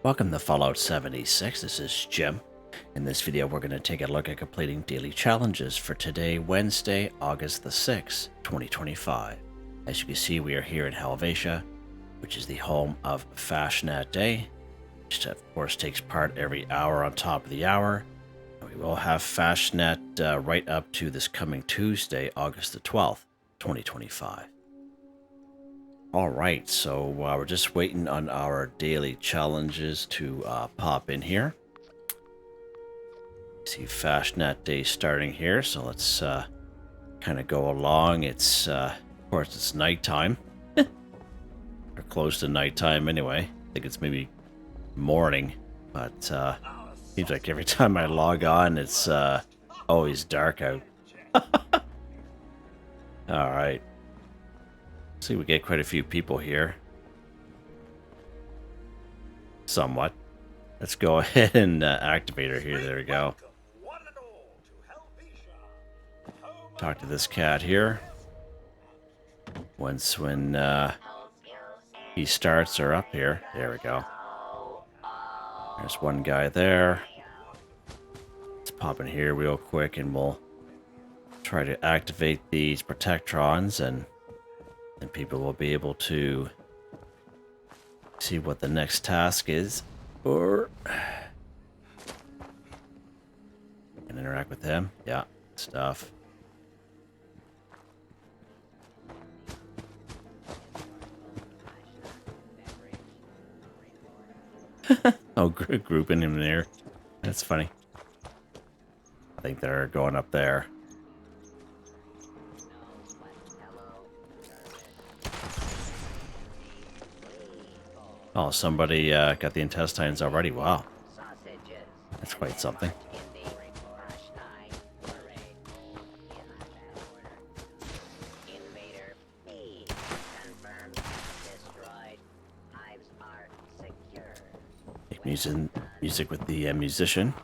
Welcome to Fallout 76, this is Jim. In this video we're going to take a look at completing daily challenges for today, Wednesday, August the 6th, 2025. As you can see, we are here in Helvetia, which is the home of Fasnacht Day, which of course takes part every hour on top of the hour. And we will have Fasnacht right up to this coming Tuesday, August the 12th, 2025. Alright, so we're just waiting on our daily challenges to pop in here. See Fasnacht Day starting here, so let's kind of go along. It's, of course, it's nighttime. Or close to nighttime anyway. I think it's maybe morning, but seems like every time I log on, it's always dark out. Alright. See, we get quite a few people here. Somewhat. Let's go ahead and activate her here. There we go. Talk to this cat here. When he starts her up here. There we go. There's one guy there. Let's pop in here real quick and we'll try to activate these protectrons and people will be able to see what the next task is, or and interact with him. Yeah, stuff. Oh, grouping him there. That's funny. I think they're going up there. Oh, somebody got the intestines already. Wow. That's quite something. Make music with the musician.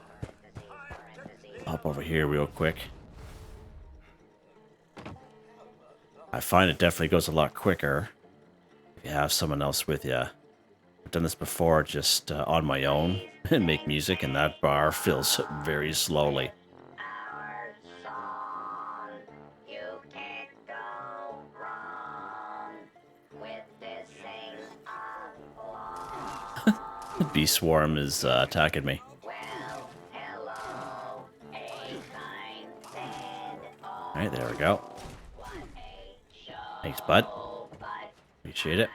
Hop over here real quick. I find it definitely goes a lot quicker if you have someone else with you. I've done this before just on my own and make music, and that bar fills very slowly. The bee swarm is attacking me. Alright, there we go. Thanks, bud. Appreciate it.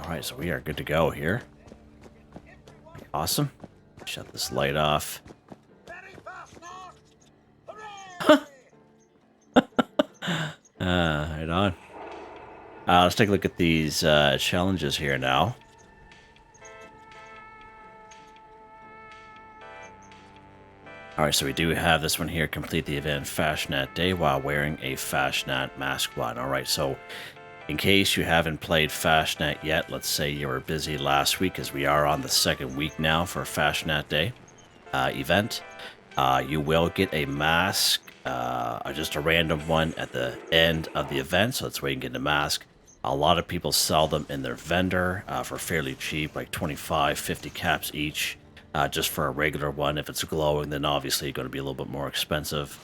Alright, so we are good to go here. Awesome. Shut this light off. Right on. Let's take a look at these challenges here now. Alright, so we do have this one here. Complete the event Fasnacht Day while wearing a Fasnacht mask one. Alright, so in case you haven't played Fasnacht yet, let's say you were busy last week, as we are on the second week now for Fasnacht Day event, you will get a mask, just a random one at the end of the event, so that's where you can get the mask. A lot of people sell them in their vendor for fairly cheap, like 25, 50 caps each. Just for a regular one. If it's glowing, then obviously it's going to be a little bit more expensive.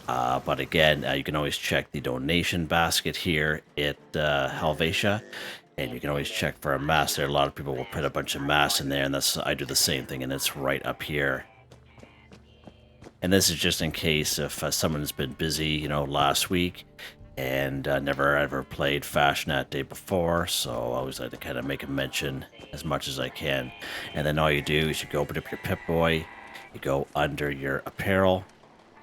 But again, you can always check the donation basket here at Helvetia, and you can always check for a mask there. A lot of people will put a bunch of masks in there, and I do the same thing, and it's right up here. And this is just in case if someone's been busy, last week and never ever played Fasnacht Day before, so I always like to kind of make a mention as much as I can. And then all you do is you go open up your Pip-Boy, you go under your apparel,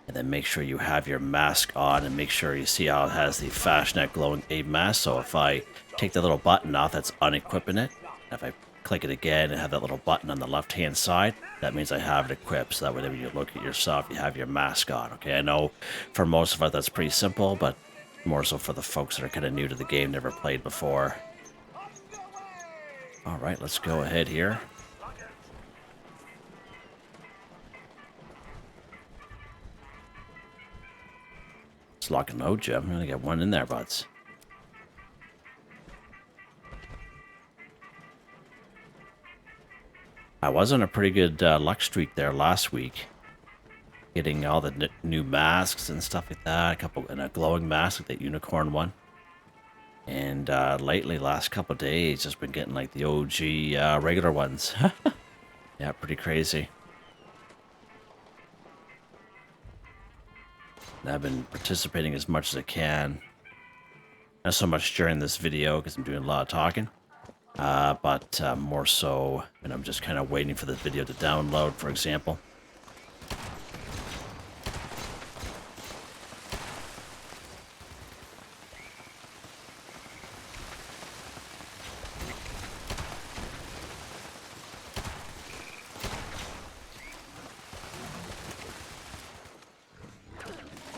and then make sure you have your mask on, and make sure you see how it has the Fasnacht glowing aid mask. So if I take the little button off, that's unequipping it. If I click it again and have that little button on the left hand side, that means I have it equipped, so that whenever you look at yourself, you have your mask on. Okay, I know for most of us that's pretty simple, but more so for the folks that are kind of new to the game, never played before. Alright, let's go ahead here. Let's lock and load, Jim. I'm gonna get one in there, buds. I was on a pretty good luck streak there last week, getting all the new masks and stuff like that. And a glowing mask, like that unicorn one. And lately, last couple days, just been getting like the OG regular ones. Yeah, pretty crazy. And I've been participating as much as I can. Not so much during this video because I'm doing a lot of talking, but more so, and I'm just kind of waiting for this video to download, for example.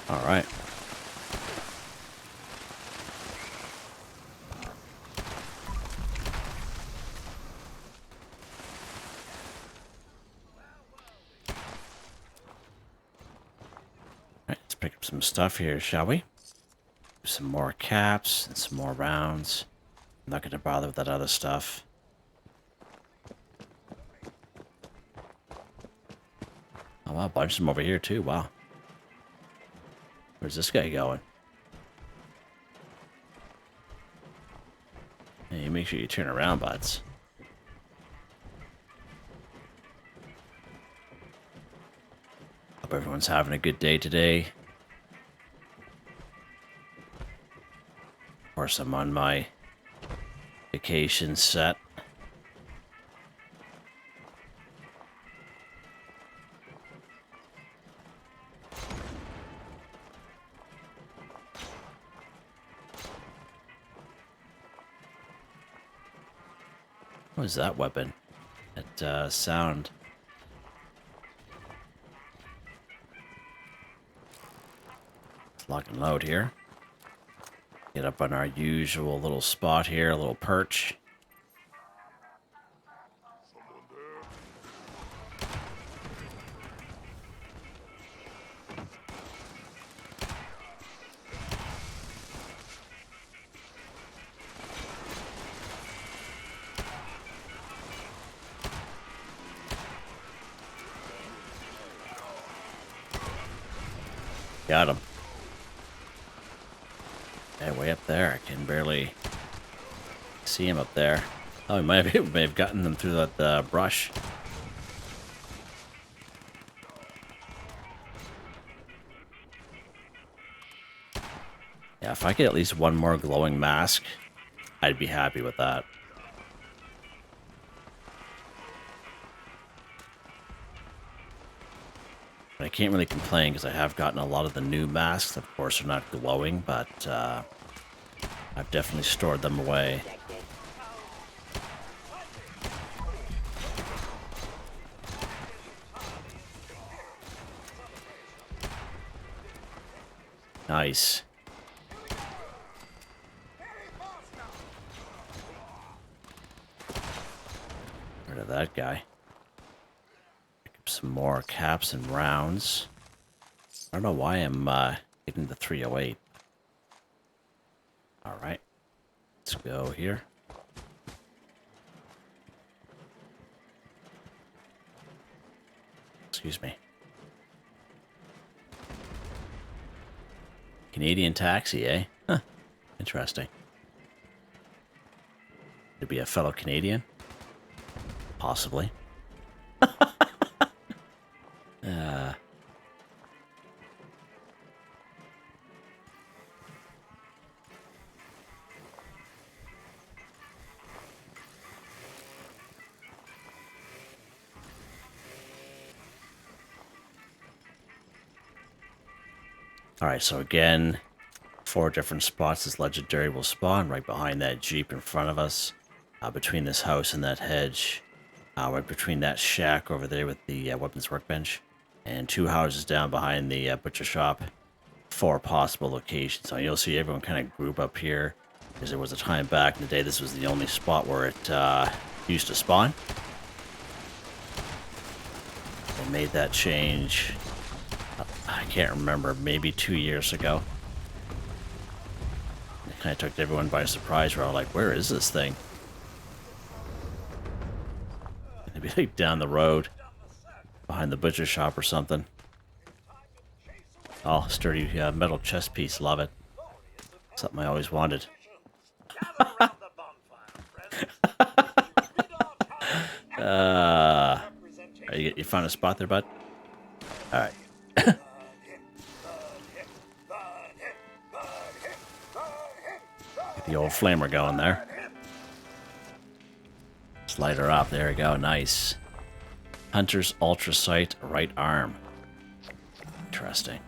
All right. Let's pick up some stuff here, shall we? Some more caps and some more rounds. I'm not going to bother with that other stuff. Oh, wow, a bunch of them over here, too. Wow. Where's this guy going? Hey, make sure you turn around, buds. Hope everyone's having a good day today. Of course, I'm on my vacation set. What is that weapon? That sound. Let's lock and load here. Get up on our usual little spot here, a little perch. Got him. Yeah, way up there. I can barely see him up there. Oh, we may have gotten them through that brush. Yeah, if I get at least one more glowing mask, I'd be happy with that. But I can't really complain because I have gotten a lot of the new masks. Of course, they're not glowing, but I've definitely stored them away. Nice. Rid of that guy. Pick up some more caps and rounds. I don't know why I'm getting the 308. Alright. Let's go here. Excuse me. Canadian taxi, eh? Huh. Interesting. To be a fellow Canadian? Possibly. Alright, so again, 4 different spots this legendary will spawn right behind that Jeep in front of us, between this house and that hedge, right between that shack over there with the weapons workbench, and 2 houses down behind the butcher shop. 4 possible locations. So you'll see everyone kind of group up here, because there was a time back in the day this was the only spot where it used to spawn. They made that change, I can't remember, maybe 2 years ago. It kind of took everyone by surprise. We're all like, where is this thing? And Maybe like down the road, behind the butcher shop or something. Oh, sturdy metal chest piece. Love it. Something I always wanted. You found a spot there, bud? All right. Get the old flamer going there. Slide her up. There we go. Nice. Hunter's Ultra Sight right arm. Interesting.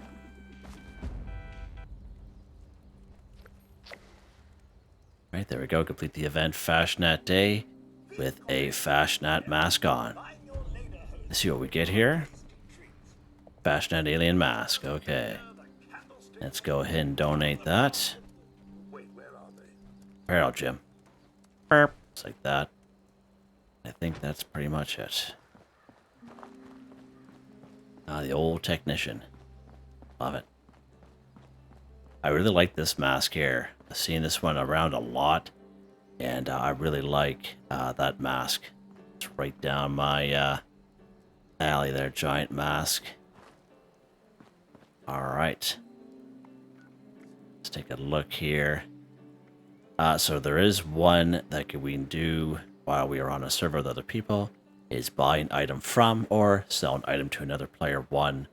Right, there we go. Complete the event Fasnacht Day with a Fasnacht mask on. Let's see what we get here. Fasnacht alien mask. Okay. Let's go ahead and donate that. Where are Jim? Burp. Just like that. I think that's pretty much it. The old technician. Love it. I really like this mask here. I've seen this one around a lot, and I really like that mask. It's right down my alley there, giant mask. Alright. Let's take a look here. So there is one that we can do while we are on a server with other people, is buy an item from or sell an item to another player. One.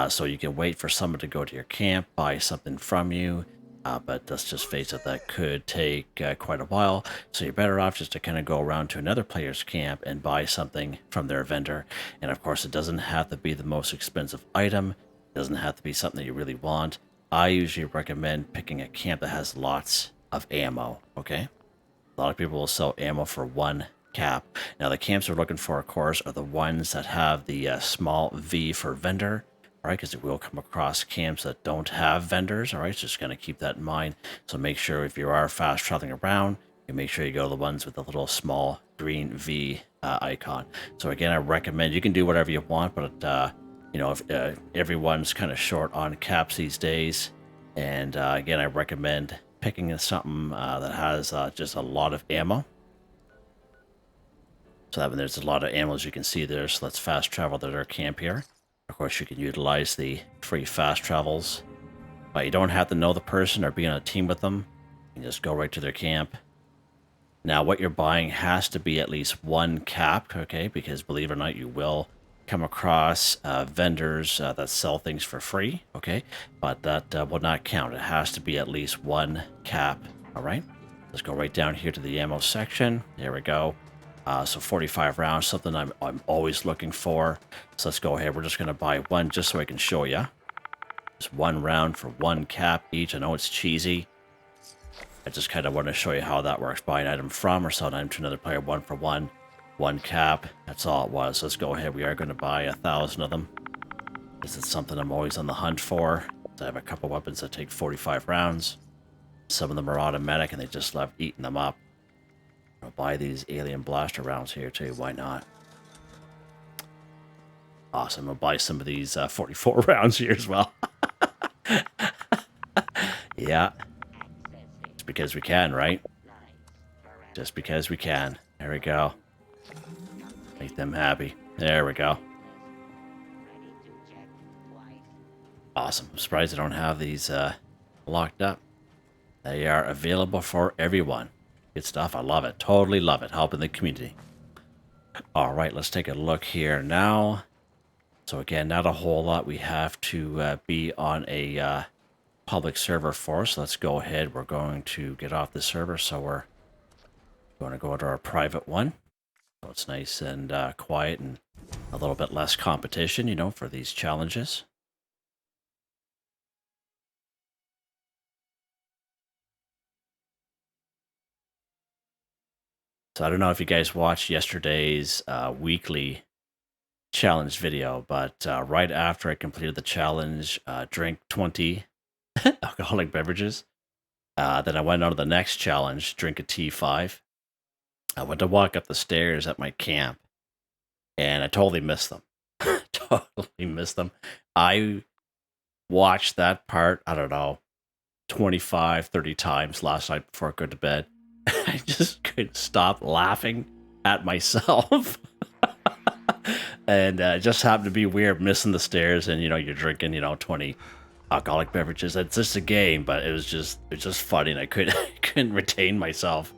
So you can wait for someone to go to your camp, buy something from you, but let's just face it, that could take quite a while. So you're better off just to kind of go around to another player's camp and buy something from their vendor. And of course, it doesn't have to be the most expensive item. It doesn't have to be something that you really want. I usually recommend picking a camp that has lots of ammo, okay? A lot of people will sell ammo for one cap. Now, the camps we're looking for, of course, are the ones that have the small V for vendor, all right? Because we will come across camps that don't have vendors, all right? So just going to keep that in mind. So make sure if you are fast traveling around, you make sure you go to the ones with the little small green V icon. So again, I recommend, you can do whatever you want, but you know, if everyone's kind of short on caps these days, and again, I recommend picking something that has just a lot of ammo. So that when there's a lot of ammo, as you can see there, so let's fast travel to their camp here. Of course, you can utilize the free fast travels, but you don't have to know the person or be on a team with them. You can just go right to their camp. Now, what you're buying has to be at least one cap, okay? Because believe it or not, you will come across vendors that sell things for free, okay? But that will not count. It has to be at least one cap, all right? Let's go right down here to the ammo section. There we go. So 45 rounds, something I'm always looking for. So let's go ahead. We're just going to buy one just so I can show you. Just one round for one cap each. I know it's cheesy. I just kind of want to show you how that works. Buy an item from or sell an item to another player, one for one. One cap. That's all it was. Let's go ahead. We are going to buy 1,000 of them. This is something I'm always on the hunt for. I have a couple weapons that take 45 rounds. Some of them are automatic and they just love eating them up. I'll buy these alien blaster rounds here too. Why not? Awesome. I'll buy some of these 44 rounds here as well. Yeah. Just because we can, right? Just because we can. There we go. Make them happy. There we go. Awesome. I'm surprised I don't have these locked up. They are available for everyone. Good stuff. I love it. Totally love it. Helping the community. All right, let's take a look here now. So again, not a whole lot we have to be on a public server for. So let's go ahead. We're going to get off the server. So we're going to go to our private one. So it's nice and quiet and a little bit less competition, you know, for these challenges. So I don't know if you guys watched yesterday's weekly challenge video, but right after I completed the challenge, drink 20 alcoholic beverages, then I went on to the next challenge, drink a T5. I went to walk up the stairs at my camp, and I totally missed them. Totally missed them. I watched that part, I don't know, 25, 30 times last night before I go to bed. I just couldn't stop laughing at myself. And it just happened to be weird missing the stairs, and you're drinking 20 alcoholic beverages. It's just a game, but it was just funny, and I couldn't retain myself.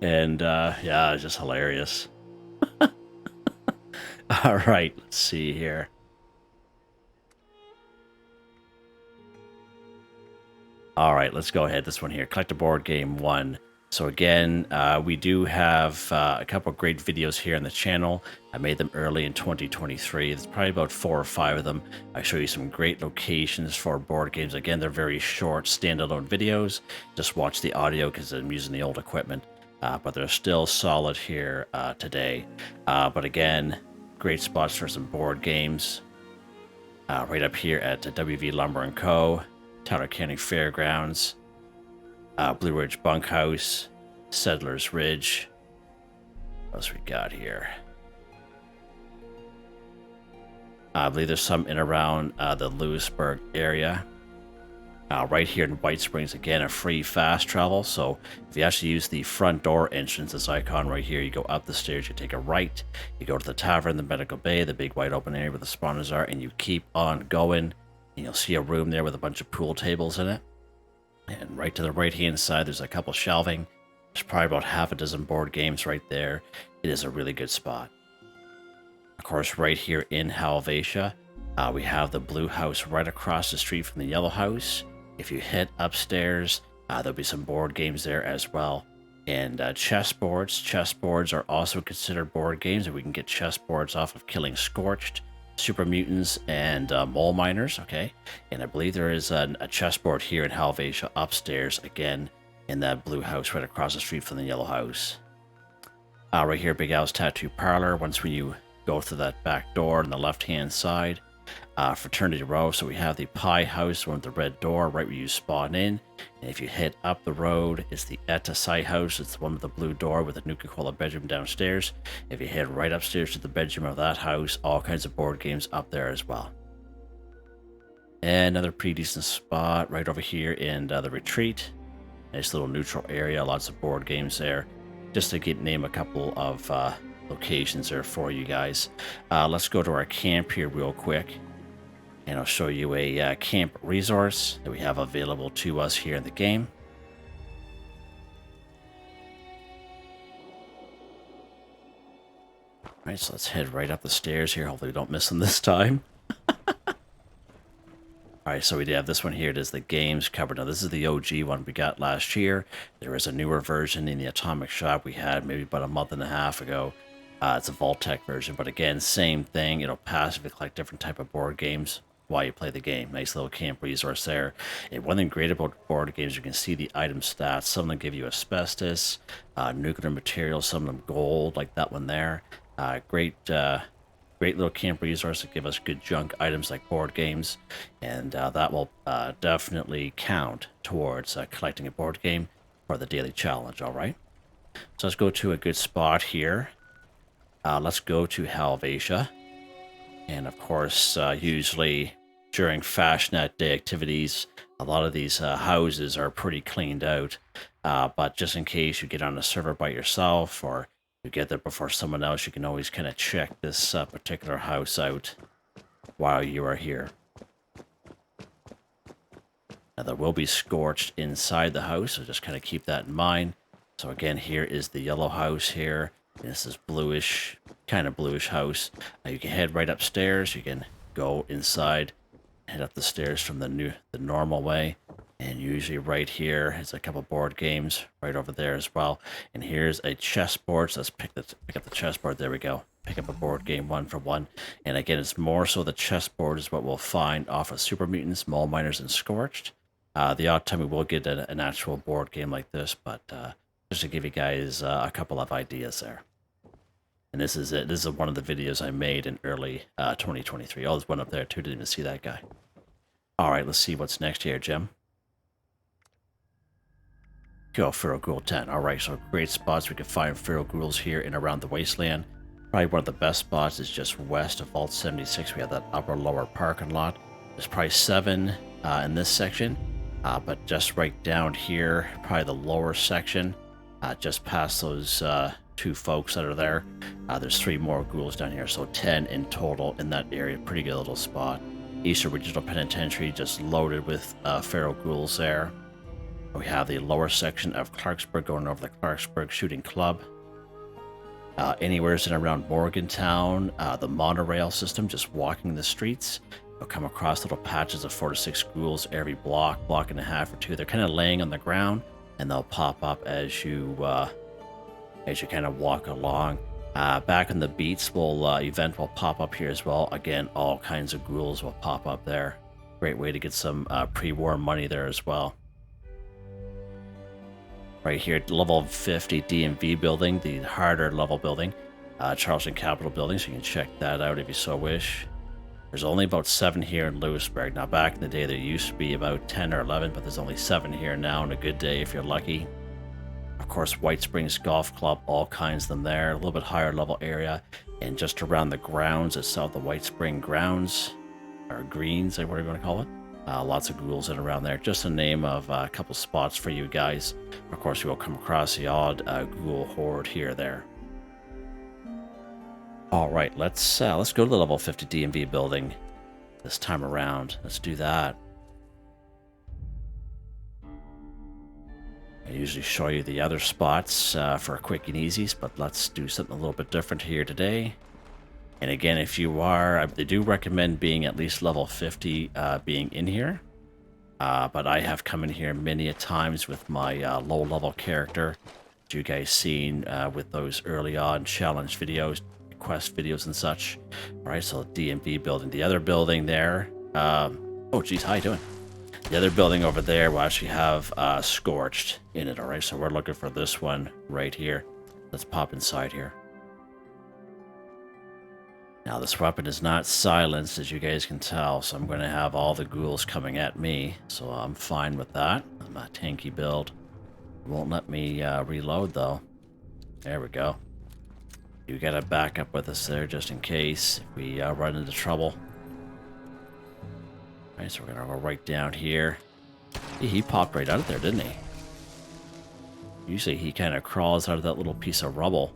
And yeah, it was just hilarious. All right, let's see here. All right, let's go ahead. This one here, collect a board game 1. So again, we do have a couple of great videos here on the channel. I made them early in 2023. There's probably about 4 or 5 of them. I show you some great locations for board games. Again, they're very short, standalone videos. Just watch the audio because I'm using the old equipment. But they're still solid here today. But again, great spots for some board games. Right up here at WV Lumber & Co., Tyler County Fairgrounds, Blue Ridge Bunkhouse, Settlers Ridge. What else we got here? I believe there's some in around the Lewisburg area. Right here in White Springs, again, a free fast travel. So if you actually use the front door entrance, this icon right here, you go up the stairs, you take a right, you go to the tavern, the medical bay, the big wide open area where the spawners are, and you keep on going. And you'll see a room there with a bunch of pool tables in it. And right to the right-hand side, there's a couple shelving. There's probably about half a dozen board games right there. It is a really good spot. Of course, right here in Helvetia, we have the blue house right across the street from the yellow house. If you head upstairs, there'll be some board games there as well. And chessboards. Chessboards are also considered board games, and we can get chessboards off of Killing Scorched, Super Mutants, and Mole Miners, okay? And I believe there is a chessboard here in Helvetia upstairs, again, in that blue house right across the street from the yellow house. Right here, Big Al's Tattoo Parlor. Once when you go through that back door on the left-hand side, Fraternity Row. So we have the Pie House, one with the red door, right where you spawn in. And if you head up the road, it's the Etta Sai House. It's the one with the blue door with the Nuka-Cola bedroom downstairs. If you head right upstairs to the bedroom of that house, all kinds of board games up there as well. And another pretty decent spot right over here in the Retreat. Nice little neutral area, lots of board games there. Just to name a couple of locations there for you guys. Let's go to our camp here real quick. And I'll show you a camp resource that we have available to us here in the game. Alright, so let's head right up the stairs here. Hopefully we don't miss them this time. Alright, so we do have this one here. It is the games covered. Now, this is the OG one we got last year. There is a newer version in the Atomic Shop we had maybe about a month and a half ago. It's a Vault-Tec version, but again, same thing. It'll pass if you collect different type of board games while you play the game. Nice little camp resource there. And one thing great about board games, you can see the item stats. Some of them give you asbestos, nuclear materials, some of them gold, like that one there. Great little camp resource to give us good junk items like board games. And that will definitely count towards collecting a board game for the daily challenge, all right? So let's go to a good spot here. Let's go to Helvetia. And of course, usually during Fasnacht Day activities, a lot of these houses are pretty cleaned out. But just in case you get on a server by yourself or you get there before someone else, you can always kind of check this particular house out while you are here. Now, there will be scorched inside the house, so just kind of keep that in mind. So again, here is the yellow house here. This is bluish, kind of bluish house. You can head right upstairs. You can go inside, head up the stairs from the normal way. And usually right here is a couple board games right over there as well. And here's a chessboard. So let's pick up the chessboard. There we go. Pick up a board game 1 for 1. And again, it's more so the chessboard is what we'll find off of Super Mutants, Mole Miners, and Scorched. The odd time we will get an actual board game like this, but just to give you guys a couple of ideas there. And this is it. This is one of the videos I made in early 2023. Oh, there's one up there too. Didn't even see that guy. All right, let's see what's next here, Jim. Go Feral Ghoul 10. All right, so great spots we can find Feral Ghouls here and around the Wasteland. Probably one of the best spots is just west of Vault 76. We have that upper-lower parking lot. There's probably 7 in this section, but just right down here, probably the lower section, just past those 2 folks that are there. There's 3 more ghouls down here, so 10 in total in that area. Pretty good little spot. Eastern Regional Penitentiary just loaded with feral ghouls there. We have the lower section of Clarksburg going over the Clarksburg Shooting Club. Anywhere in and around Morgantown, the monorail system, just walking the streets. You'll come across little patches of 4 to 6 ghouls every block and a half or 2. They're kind of laying on the ground, and they'll pop up as you kind of walk along. Back in the Beats event will pop up here as well. Again, all kinds of ghouls will pop up there. Great way to get some pre-war money there as well. Right here, level 50 DMV building, the harder level building, Charleston Capitol building, so you can check that out if you so wish. There's only about 7 here in Lewisburg. Now, back in the day, there used to be about 10 or 11, but there's only 7 here now on a good day if you're lucky. Of course, White Springs Golf Club, all kinds of them there. A little bit higher level area. And just around the grounds itself, the White Spring grounds, or greens, whatever you want to call it. Lots of ghouls in around there. Just a name of a couple spots for you guys. Of course, you will come across the odd ghoul horde here or there. All right, let's go to the level 50 DMV building this time around. Let's do that. I usually show you the other spots for quick and easies, but let's do something a little bit different here today. And again, if you are, they do recommend being at least level 50 being in here. But I have come in here many a times with my low-level character, as you guys seen with those early on challenge videos, quest videos and such. All right, so DMV building. The other building there, oh geez, how you doing? The other building over there will actually have Scorched in it, all right? So we're looking for this one right here. Let's pop inside here. Now, this weapon is not silenced, as you guys can tell, so I'm going to have all the ghouls coming at me, so I'm fine with that. I'm a tanky build. Won't let me reload, though. There we go. You got to back up with us there, just in case if we run into trouble. All right, so we're going to go right down here. He popped right out of there, didn't he? Usually he kind of crawls out of that little piece of rubble.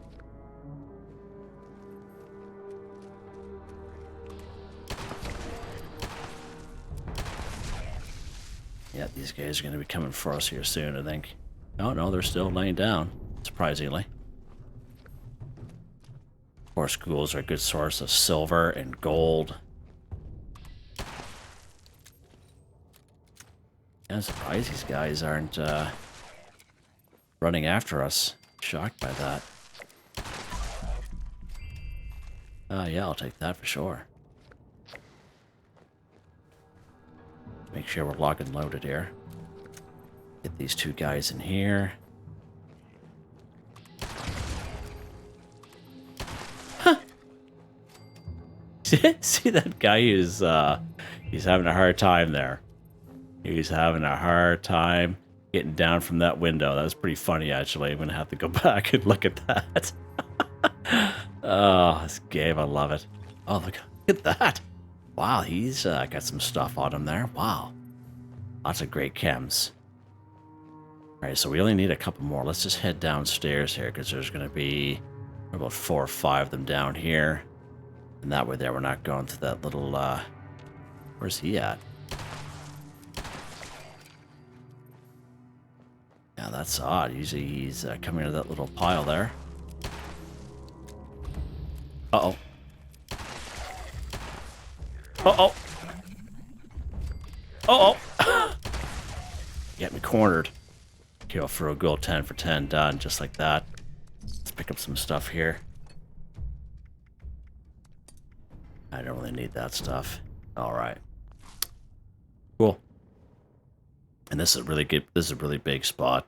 Yeah, these guys are going to be coming for us here soon, I think. Oh, no, they're still laying down, surprisingly. Of course, ghouls are a good source of silver and gold. I'm surprised these guys aren't running after us. Shocked by that. Yeah, I'll take that for sure. Make sure we're locked and loaded here. Get these 2 guys in here. Huh. See that guy who's he's having a hard time there. He's having a hard time getting down from that window. That was pretty funny, actually. I'm gonna have to go back and look at that. Oh, this game, I love it. Oh, look at that. Wow, he's got some stuff on him there. Wow. Lots of great chems. Alright, so we only need a couple more. Let's just head downstairs here, because there's going to be about 4 or 5 of them down here. And that way there, we're not going to that little, where's he at? Yeah, that's odd. Usually he's coming to that little pile there. Uh-oh. Uh-oh. Uh-oh. Get me cornered. Okay, I'll throw a gold 10 for 10. Done, just like that. Let's pick up some stuff here. I don't really need that stuff. Alright. Cool. And this is really good. This is a really big spot.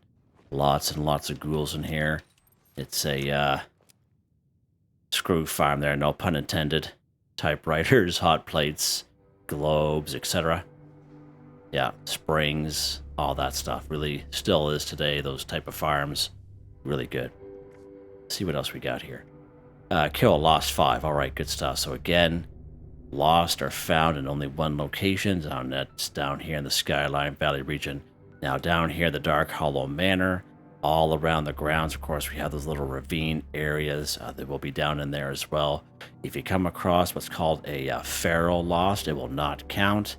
Lots and lots of ghouls in here. It's a screw farm there, no pun intended. Typewriters, hot plates, globes, etc. Yeah, springs, all that stuff. Really still is today, those type of farms. Really good. Let's see what else we got here. Kill lost 5. Alright, good stuff. So again, lost or found in only 1 location. That's down here in the Skyline Valley region. Now down here, the Dark Hollow Manor. all around the grounds. Of course, we have those little ravine areas that will be down in there as well. If you come across what's called a feral lost, it will not count.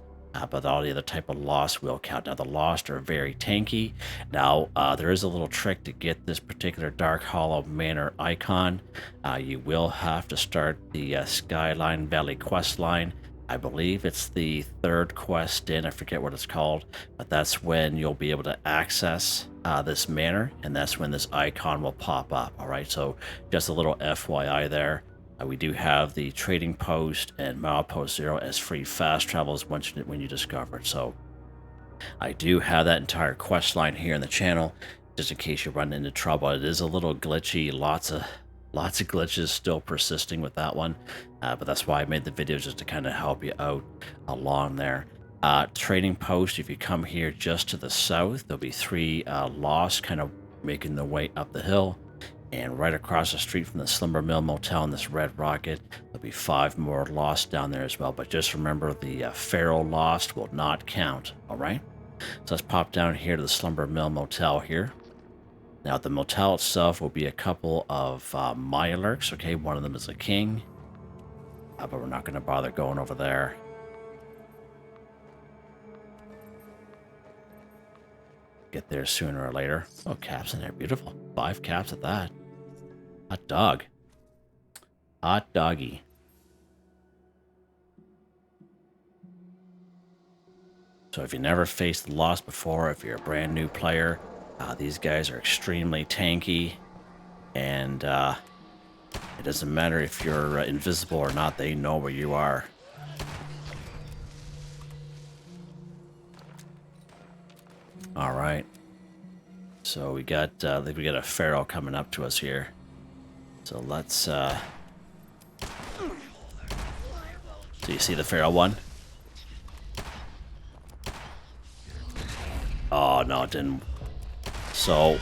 But all the other type of lost will count. Now, the lost are very tanky. Now, there is a little trick to get this particular Dark Hollow Manor icon. You will have to start the Skyline Valley quest line. I believe it's the third quest in, I forget what it's called, but that's when you'll be able to access this manor, and that's when this icon will pop up. All right, so just a little FYI there. We do have the trading post and milepost 0 as free fast travels when you discover it. So I do have that entire quest line here in the channel, just in case you run into trouble. It is a little glitchy, lots of glitches still persisting with that one, but that's why I made the video, just to kind of help you out along there. Trading post, if you come here just to the south, there'll be 3 lost kind of making their way up the hill. And right across the street from the Slumber Mill Motel and this Red Rocket, there'll be 5 more lost down there as well. But just remember, the feral lost will not count, all right? So let's pop down here to the Slumber Mill Motel here. Now, the motel itself will be a couple of Mirelurks, okay? One of them is a king, but we're not going to bother going over there. Get there sooner or later. Oh, caps in there. Beautiful. 5 caps at that. Hot dog. Hot doggy. So if you never faced the Lost before, if you're a brand new player, these guys are extremely tanky. And it doesn't matter if you're invisible or not, they know where you are. All right. So we got, I think we got a feral coming up to us here. So let's, so you see the feral one? Oh, no, it didn't. So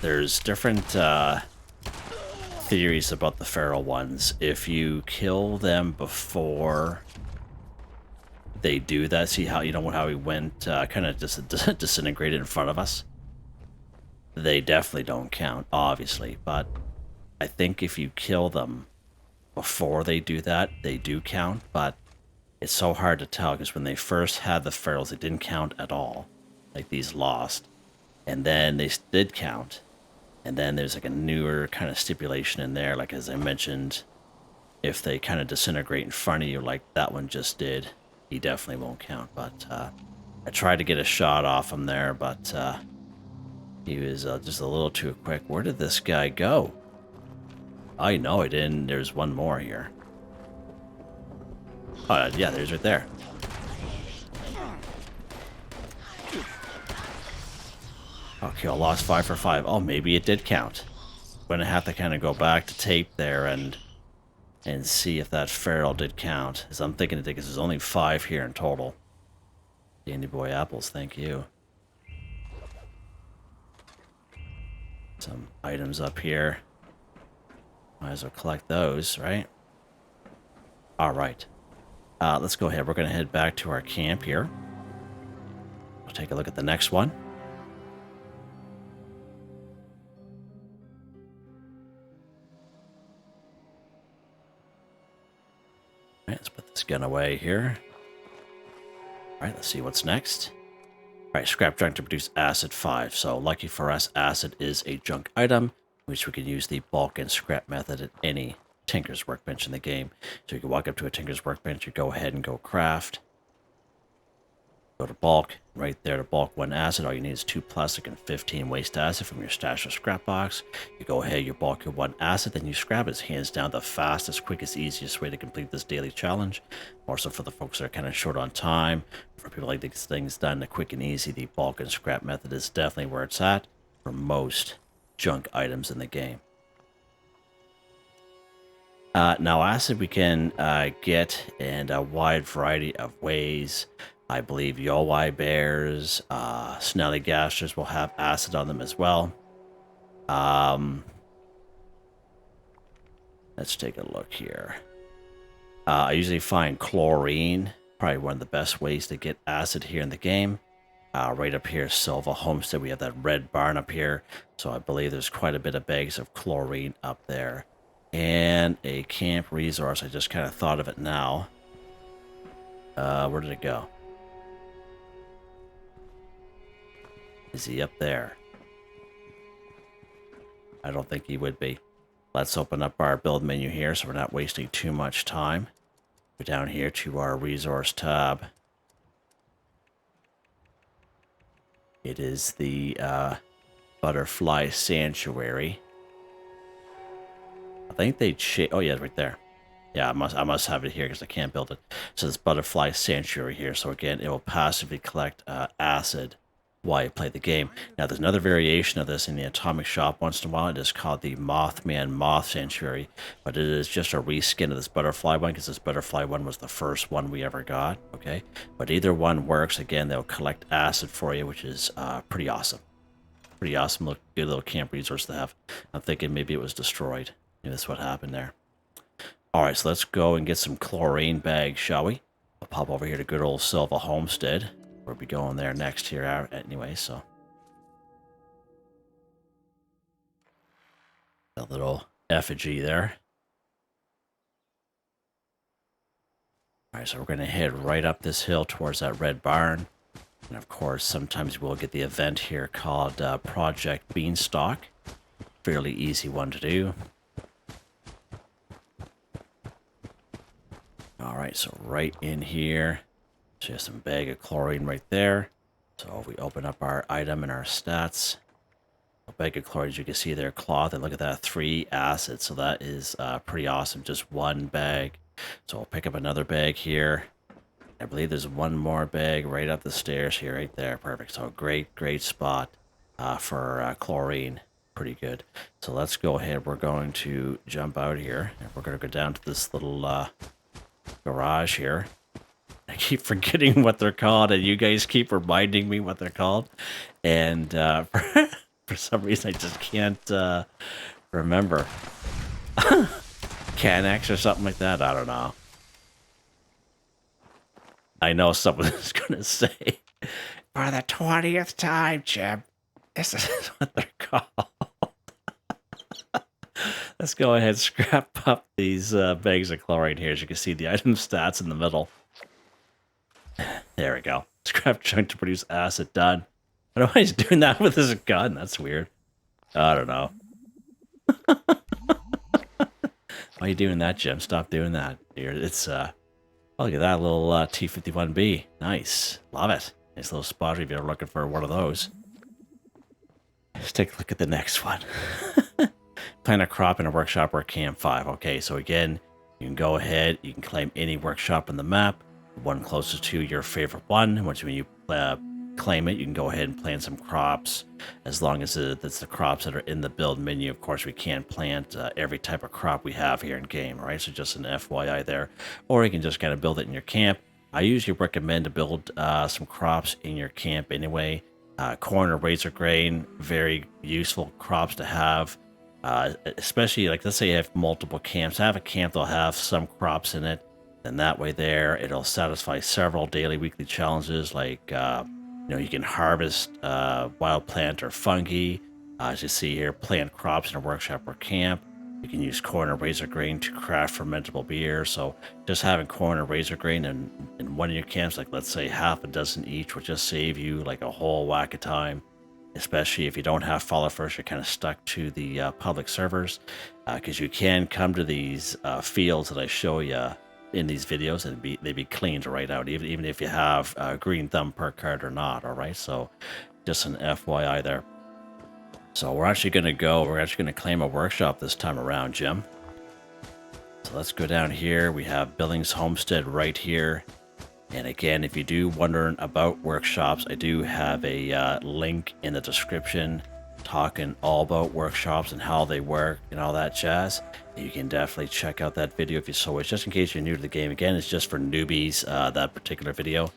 there's different theories about the feral ones. If you kill them before they do that, see how, you know, how he went kind of just disintegrated in front of us? They definitely don't count, obviously, but I think if you kill them before they do that, they do count. But it's so hard to tell, because when they first had the ferals, they didn't count at all, like these lost, and then they did count, and then there's like a newer kind of stipulation in there, like as I mentioned, if they kind of disintegrate in front of you like that one just did, he definitely won't count. But I tried to get a shot off him there, but he was just a little too quick. Where did this guy go? I know it didn't. There's one more here. Oh, yeah, there's right there. Okay, I lost 5 for 5. Oh, maybe it did count. Gonna have to kind of go back to tape there and see if that feral did count. Because I'm thinking it did, because there's only 5 here in total. Dandy Boy Apples, thank you. Some items up here. Might as well collect those, right? All right. Let's go ahead. We're going to head back to our camp here. We'll take a look at the next one. All right, let's put this gun away here. All right, let's see what's next. All right, scrap junk to produce acid 5. So lucky for us, acid is a junk item, which we can use the bulk and scrap method at any Tinker's Workbench in the game. So you can walk up to a Tinker's Workbench, you go ahead and go craft. Go to bulk, right there to bulk 1 acid. All you need is 2 plastic and 15 waste acid from your stash or scrap box. You go ahead, you bulk your 1 acid, then you scrap it. It's hands down the fastest, quickest, easiest way to complete this daily challenge. More so for the folks that are kind of short on time. For people like these things done the quick and easy, the bulk and scrap method is definitely where it's at for most junk items in the game. Now, acid we can get in a wide variety of ways. I believe Yowai bears, Snellygasters will have acid on them as well. Let's take a look here. I usually find chlorine, probably one of the best ways to get acid here in the game. Right up here, Silva Homestead, we have that red barn up here. So I believe there's quite a bit of bags of chlorine up there. And a camp resource. I just kind of thought of it now. Where did it go? Is he up there? I don't think he would be. Let's open up our build menu here so we're not wasting too much time. Go down here to our resource tab. It is the Butterfly Sanctuary. I think they oh yeah, right there. Yeah, I must have it here because I can't build it. So this Butterfly Sanctuary here. So again, it will passively collect acid while you play the game. Now there's another variation of this in the Atomic Shop once in a while. It is called the Mothman Moth Sanctuary, but it is just a reskin of this Butterfly one because this Butterfly one was the first one we ever got. Okay, but either one works. Again, they'll collect acid for you, which is pretty awesome. Pretty awesome, good little camp resource to have. I'm thinking maybe it was destroyed. Maybe that's what happened there. All right, so let's go and get some chlorine bags, shall we? I'll pop over here to good old Silva Homestead. We'll be going there next here anyway, so. A little effigy there. All right, so we're going to head right up this hill towards that red barn. And of course, sometimes we'll get the event here called Project Beanstalk. Fairly easy one to do. All right, so right in here, just some bag of chlorine right there. So if we open up our item and our stats, a bag of chlorine, as you can see there, cloth, and look at that, 3 acids. So that is pretty awesome, just 1 bag. So I'll pick up another bag here. I believe there's 1 more bag right up the stairs here, right there. Perfect. So great spot for chlorine. Pretty good. So let's go ahead. We're going to jump out here, and we're going to go down to this little garage here. I keep forgetting what they're called, and you guys keep reminding me what they're called. And for some reason, I just can't remember. Canex or something like that? I don't know. I know someone is going to say, for the 20th time, Jim, this is what they're called. Let's go ahead and scrap up these bags of chlorine here. As you can see, the item stats in the middle. There we go. Scrap chunk to produce acid, done. I don't know why he's doing that with his gun. That's weird. I don't know. Why are you doing that, Jim? Stop doing that. It's, oh, look at that little T-51B. Nice. Love it. Nice little spot if you're looking for one of those. Let's take a look at the next one. Plant a crop in a workshop or camp 5. Okay, so again, you can go ahead. You can claim any workshop on the map. One closest to your favorite one. Once when you claim it, you can go ahead and plant some crops. As long as it's the crops that are in the build menu. Of course, we can't plant every type of crop we have here in game, right? So just an FYI there. Or you can just kind of build it in your camp. I usually recommend to build some crops in your camp anyway. Corn or razor grain, very useful crops to have. Especially, like, let's say you have multiple camps. Have a camp that'll have some crops in it. And that way there, it'll satisfy several daily, weekly challenges. Like, you can harvest wild plant or fungi. As you see here, plant crops in a workshop or camp. You can use corn or razor grain to craft fermentable beer. So just having corn or razor grain in one of your camps, like let's say half a dozen each, will just save you like a whole whack of time. Especially if you don't have follow first, you're kind of stuck to the public servers. Because you can come to these fields that I show you in these videos and they'd be cleaned right out, even if you have a green thumb perk card or not. All right, so just an FYI there. So we're actually going to claim a workshop this time around, Jim. So let's go down here. We have Billings Homestead right here. And again, if you do wondering about workshops, I do have a link in the description talking all about workshops and how they work and all that jazz. You can definitely check out that video if you so wish, just in case you're new to the game. Again, it's just for newbies, that particular video.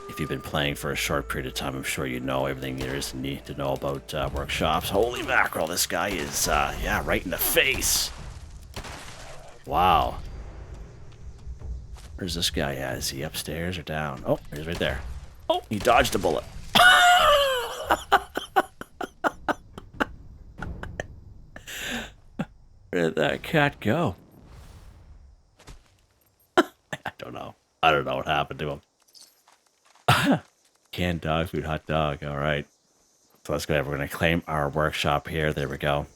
If you've been playing for a short period of time, I'm sure you know everything there is to need to know about workshops. Holy mackerel, this guy is, yeah, right in the face. Wow. Where's this guy at? Is he upstairs or down? Oh, he's right there. Oh, he dodged a bullet. Where did that cat go? I don't know. I don't know what happened to him. Canned dog food, hot dog. All right. So let's go ahead. We're going to claim our workshop here. There we go.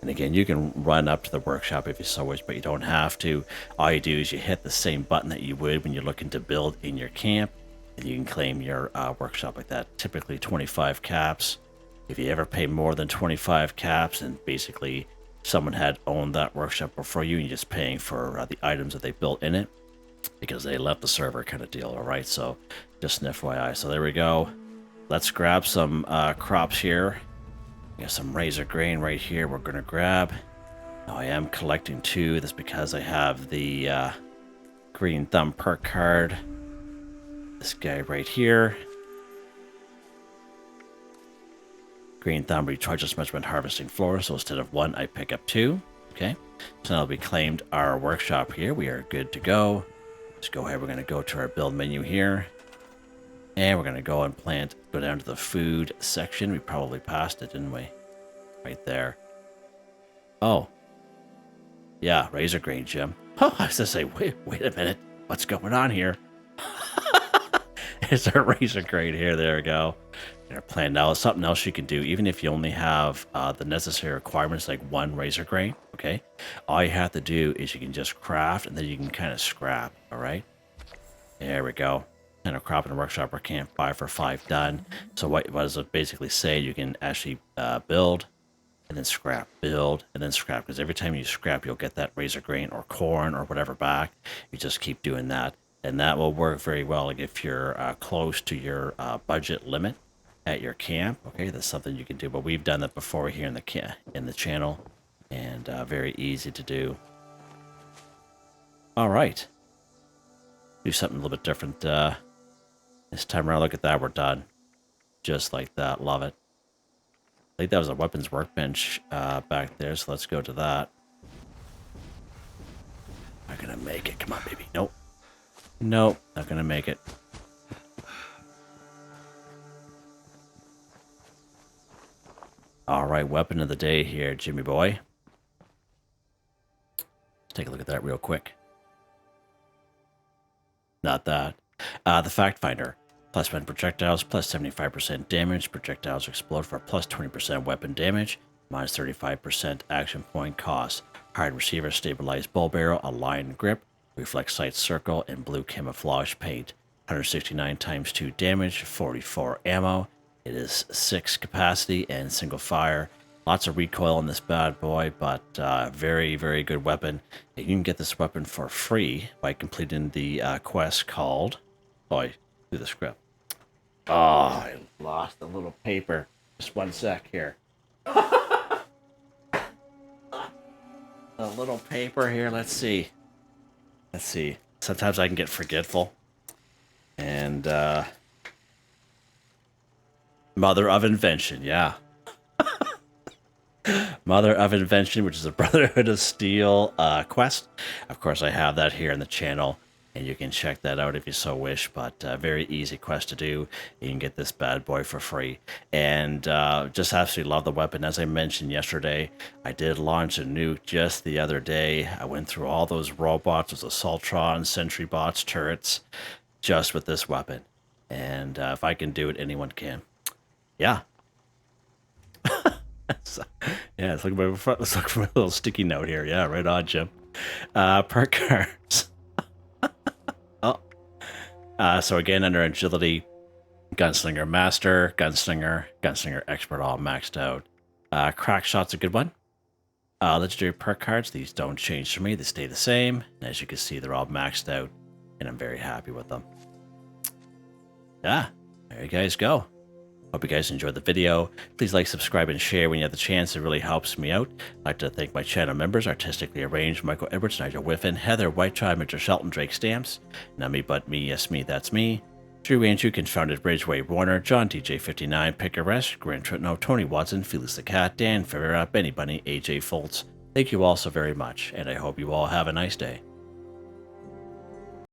And again, you can run up to the workshop if you so wish, but you don't have to. All you do is you hit the same button that you would when you're looking to build in your camp, and you can claim your workshop like that. Typically 25 caps. If you ever pay more than 25 caps, and basically someone had owned that workshop before you, and you're just paying for the items that they built in it because they left the server kind of deal, all right? So just an FYI. So there we go. Let's grab some crops here. We got some razor grain right here we're going to grab. Now I am collecting 2. That's because I have the green thumb perk card. This guy right here. Green thumb recharges much when harvesting flora, so instead of 1, I pick up 2. Okay, so now we claimed our workshop here. We are good to go. Let's go ahead. We're going to go to our build menu here. And we're going to go and go down to the food section. We probably passed it, didn't we? Right there. Oh. Yeah, razor grain, Jim. Oh, I was going to say, wait a minute. What's going on here? It's our razor grain here. There we go. And our plan now is something else you can do, even if you only have the necessary requirements, like 1 razor grain, okay? All you have to do is you can just craft, and then you can kind of scrap, all right? There we go. And a crop in a workshop or camp 5 for 5 done. So what does it basically say? You can actually build and then scrap, build and then scrap, because every time you scrap you'll get that razor grain or corn or whatever back. You just keep doing that, and that will work very well. Like if you're close to your budget limit at your camp, okay, that's something you can do. But we've done that before here in the channel, and very easy to do. All right, do something a little bit different this time around. Look at that, we're done. Just like that, love it. I think that was a weapons workbench back there, so let's go to that. Not gonna make it, come on baby. Nope. Nope, not gonna make it. Alright, weapon of the day here, Jimmy boy. Let's take a look at that real quick. Not that. The Fact Finder. Plus when projectiles, plus 75% damage. Projectiles explode for plus 20% weapon damage, minus 35% action point cost. Hard receiver, stabilized bow barrel, aligned grip, reflex sight circle, and blue camouflage paint. 169 times 2 damage, 44 ammo. It is 6 capacity and single fire. Lots of recoil on this bad boy, but very, very good weapon. You can get this weapon for free by completing the quest called... Oh, I do the script. Oh, I lost the little paper. Just one sec here. The little paper here, let's see. Let's see. Sometimes I can get forgetful. And, Mother of Invention, yeah. Mother of Invention, which is a Brotherhood of Steel quest. Of course, I have that here in the channel, and you can check that out if you so wish, but very easy quest to do. You can get this bad boy for free, and just absolutely love the weapon. As I mentioned yesterday, I did launch a nuke just the other day. I went through all those robots, those Assaultron, Sentry bots, turrets, just with this weapon. And if I can do it, anyone can. Yeah. Yeah, let's look for my little sticky note here. Yeah, right on, Jim. Perk cards. Oh. So again, under agility, gunslinger master, gunslinger expert, all maxed out. Crack shot's a good one. Legendary perk cards, these don't change for me, they stay the same. And as you can see, they're all maxed out, and I'm very happy with them. Yeah, there you guys go. Hope you guys enjoyed the video. Please like, subscribe, and share when you have the chance. It really helps me out. I'd like to thank my channel members, Artistically Arranged, Michael Edwards, Nigel Wiffen, Heather, Whitetribe, Mr. Shelton, Drake Stamps, NotMeButMeYesMeThatsMe, Drew Andrew, Confoundedbridge, Waywarner, John DJ59, Picquerist, Gwen Trutnau, Tony Watson, Felix the Cat, Dan Ferreira, Benny Bunny, AJ Foltz. Thank you all so very much, and I hope you all have a nice day.